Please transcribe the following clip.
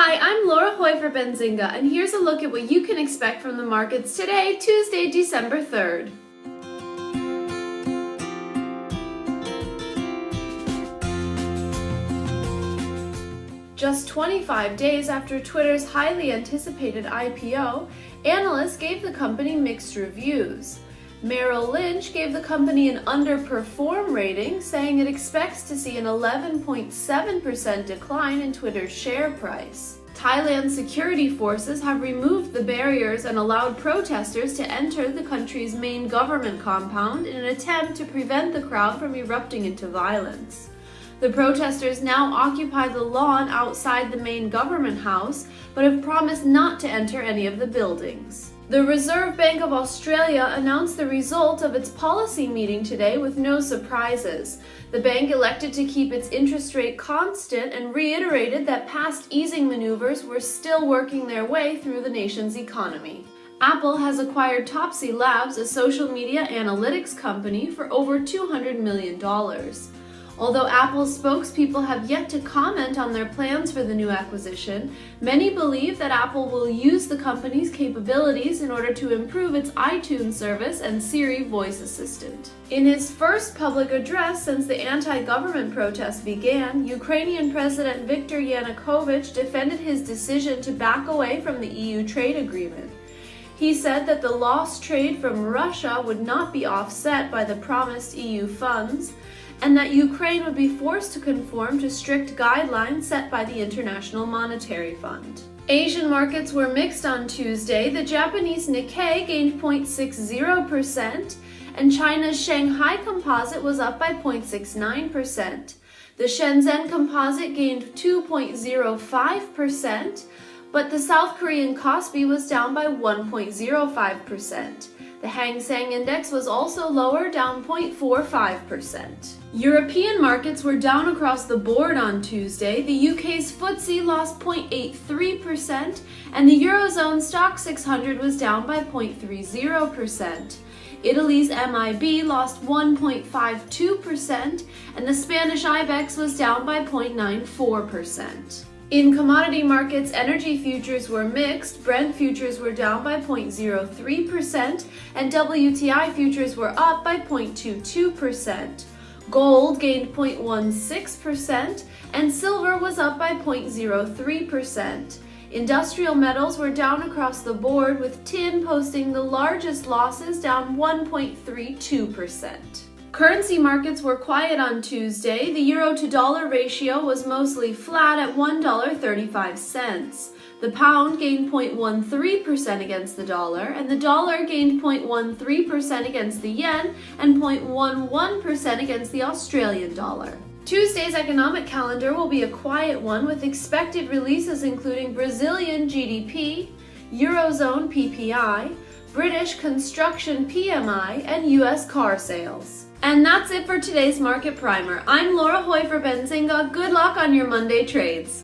Hi, I'm Laura Hoy for Benzinga, and here's a look at what you can expect from the markets today, Tuesday, December 3rd. Just 25 days after Twitter's highly anticipated IPO, analysts gave the company mixed reviews. Merrill Lynch gave the company an underperform rating, saying it expects to see an 11.7% decline in Twitter's share price. Thailand's security forces have removed the barriers and allowed protesters to enter the country's main government compound in an attempt to prevent the crowd from erupting into violence. The protesters now occupy the lawn outside the main government house, but have promised not to enter any of the buildings. The Reserve Bank of Australia announced the result of its policy meeting today with no surprises. The bank elected to keep its interest rate constant and reiterated that past easing maneuvers were still working their way through the nation's economy. Apple has acquired Topsy Labs, a social media analytics company, for over $200 million. Although Apple's spokespeople have yet to comment on their plans for the new acquisition, many believe that Apple will use the company's capabilities in order to improve its iTunes service and Siri voice assistant. In his first public address since the anti-government protests began, Ukrainian President Viktor Yanukovych defended his decision to back away from the EU trade agreement. He said that the lost trade from Russia would not be offset by the promised EU funds, and that Ukraine would be forced to conform to strict guidelines set by the International Monetary Fund. Asian markets were mixed on Tuesday. The Japanese Nikkei gained 0.60%, and China's Shanghai Composite was up by 0.69%. The Shenzhen Composite gained 2.05%, but the South Korean Kospi was down by 1.05%. The Hang Seng Index was also lower, down 0.45%. European markets were down across the board on Tuesday. The UK's FTSE lost 0.83%, and the Eurozone Stock 600 was down by 0.30%. Italy's MIB lost 1.52%, and the Spanish IBEX was down by 0.94%. In commodity markets, energy futures were mixed. Brent futures were down by 0.03%, and WTI futures were up by 0.22%. Gold gained 0.16%, and silver was up by 0.03%. Industrial metals were down across the board, with tin posting the largest losses, down 1.32%. Currency markets were quiet on Tuesday. The euro to dollar ratio was mostly flat at $1.35. The pound gained 0.13% against the dollar, and the dollar gained 0.13% against the yen and 0.11% against the Australian dollar. Tuesday's economic calendar will be a quiet one, with expected releases including Brazilian GDP, Eurozone PPI, British construction PMI, and US car sales. And that's it for today's Market Primer. I'm Laura Hoy for Benzinga. Good luck on your Monday trades.